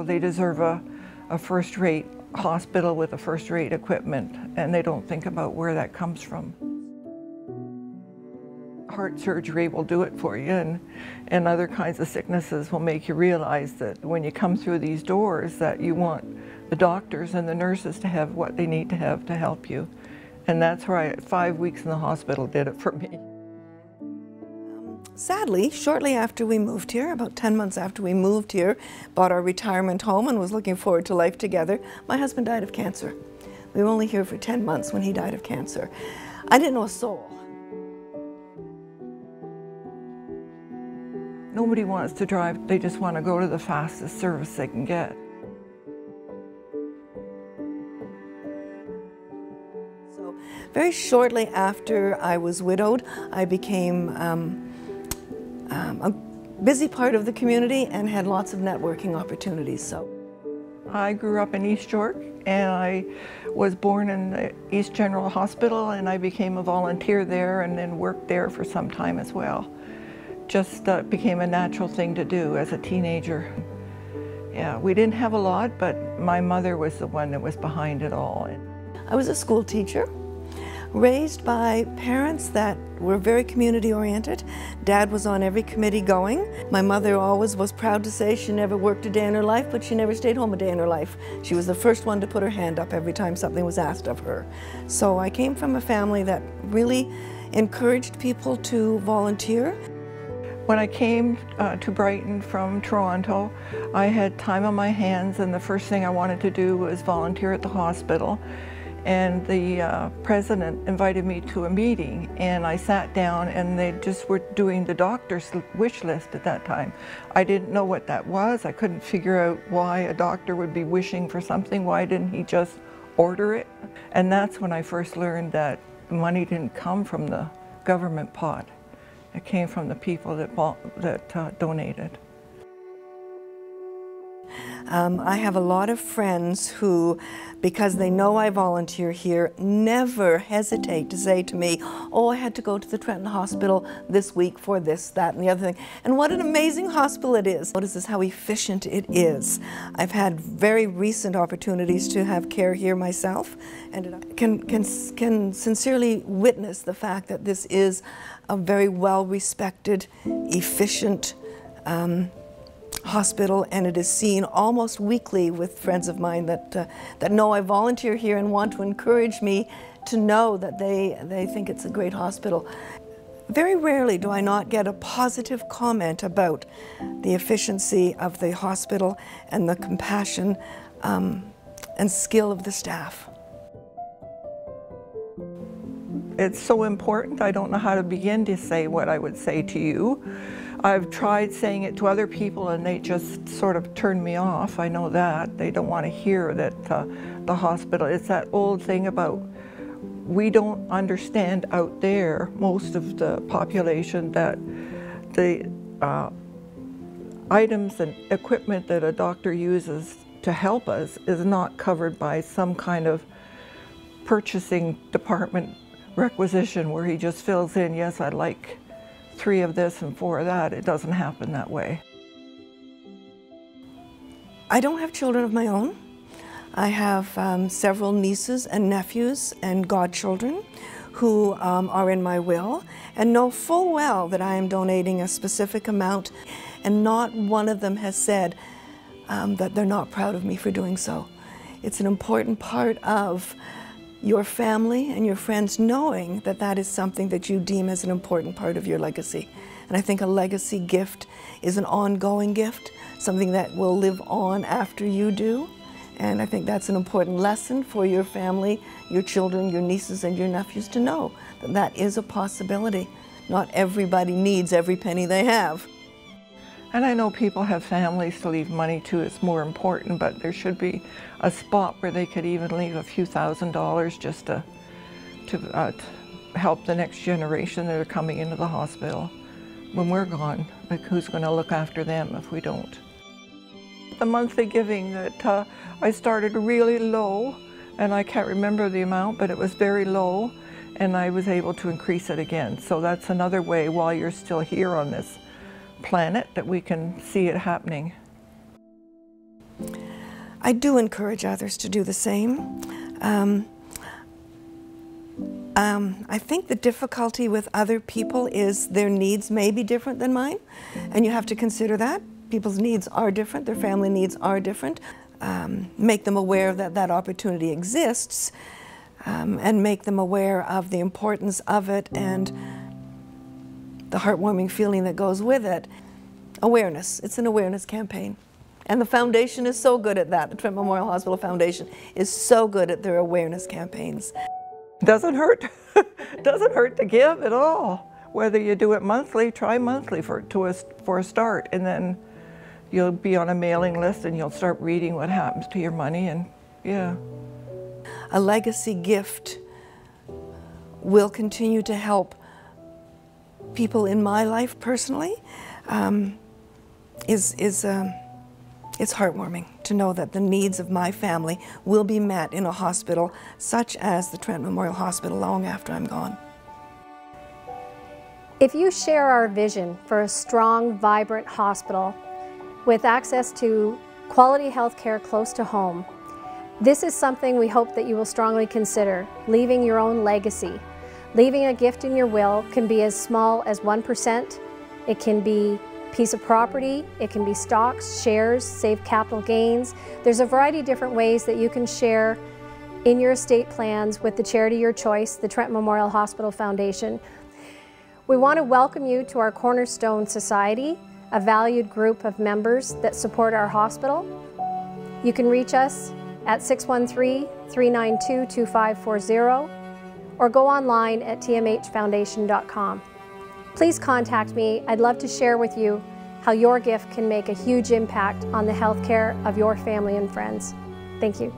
they deserve a first-rate hospital with a first-rate equipment, and they don't think about where that comes from. Heart surgery will do it for you, and other kinds of sicknesses will make you realize that when you come through these doors that you want the doctors and the nurses to have what they need to have to help you. And that's why 5 weeks in the hospital did it for me. Sadly, shortly after we moved here, about 10 months after we moved here, bought our retirement home and was looking forward to life together, my husband died of cancer. We were only here for 10 months when he died of cancer. I didn't know a soul. Nobody wants to drive, they just want to go to the fastest service they can get. So very shortly after I was widowed, I became a busy part of the community and had lots of networking opportunities. So I grew up in East York, and I was born in the East General Hospital, and I became a volunteer there and then worked there for some time as well. Just became a natural thing to do as a teenager. Yeah, we didn't have a lot, but my mother was the one that was behind it all. I was a school teacher, raised by parents that were very community oriented. Dad was on every committee going. My mother always was proud to say she never worked a day in her life, but she never stayed home a day in her life. She was the first one to put her hand up every time something was asked of her. So I came from a family that really encouraged people to volunteer. When I came to Brighton from Toronto, I had time on my hands, and the first thing I wanted to do was volunteer at the hospital. And the president invited me to a meeting, and I sat down, and they just were doing the doctor's wish list at that time. I didn't know what that was. I couldn't figure out why a doctor would be wishing for something. Why didn't he just order it? And that's when I first learned that money didn't come from the government pot. It came from the people that donated. I have a lot of friends who, because they know I volunteer here, never hesitate to say to me, oh, I had to go to the Trenton Hospital this week for this, that, and the other thing. And what an amazing hospital it is. Notice this, how efficient it is. I've had very recent opportunities to have care here myself, and can sincerely witness the fact that this is a very well-respected, efficient hospital, and it is seen almost weekly with friends of mine that know I volunteer here and want to encourage me to know that they think it's a great hospital. Very rarely do I not get a positive comment about the efficiency of the hospital and the compassion and skill of the staff. It's so important, I don't know how to begin to say what I would say to you. I've tried saying it to other people and they just sort of turn me off. I know that. They don't want to hear that the hospital, it's that old thing about we don't understand out there, most of the population, that the items and equipment that a doctor uses to help us is not covered by some kind of purchasing department requisition where he just fills in, yes, I'd like 3 of this and 4 of that. It doesn't happen that way. I don't have children of my own. I have several nieces and nephews and godchildren who are in my will and know full well that I am donating a specific amount, and not one of them has said that they're not proud of me for doing so. It's an important part of your family and your friends knowing that that is something that you deem as an important part of your legacy. And I think a legacy gift is an ongoing gift, something that will live on after you do. And I think that's an important lesson for your family, your children, your nieces and your nephews to know that that is a possibility. Not everybody needs every penny they have. And I know people have families to leave money to, it's more important, but there should be a spot where they could even leave a few $1,000s just to help the next generation that are coming into the hospital. When we're gone, like, who's going to look after them if we don't? The monthly giving that I started really low, and I can't remember the amount, but it was very low, and I was able to increase it again. So that's another way, while you're still here on this planet, that we can see it happening. I do encourage others to do the same. I think the difficulty with other people is their needs may be different than mine, and you have to consider that. People's needs are different, their family needs are different. Make them aware that that opportunity exists, and make them aware of the importance of it and the heartwarming feeling that goes with it. Awareness, it's an awareness campaign. And the foundation is so good at that. The Trenton Memorial Hospital Foundation is so good at their awareness campaigns. Doesn't hurt. Doesn't hurt to give at all. Whether you do it monthly, try monthly for a start, and then you'll be on a mailing list and you'll start reading what happens to your money, and yeah. A legacy gift will continue to help people in my life personally. It's heartwarming to know that the needs of my family will be met in a hospital such as the Trenton Memorial Hospital long after I'm gone. If you share our vision for a strong, vibrant hospital with access to quality health care close to home, this is something we hope that you will strongly consider, leaving your own legacy. Leaving a gift in your will can be as small as 1%. It can be piece of property, it can be stocks, shares, save capital gains. There's a variety of different ways that you can share in your estate plans with the charity of your choice, the Trenton Memorial Hospital Foundation. We want to welcome you to our Cornerstone Society, a valued group of members that support our hospital. You can reach us at 613-392-2540 or go online at tmhfoundation.com. Please contact me. I'd love to share with you how your gift can make a huge impact on the health care of your family and friends. Thank you.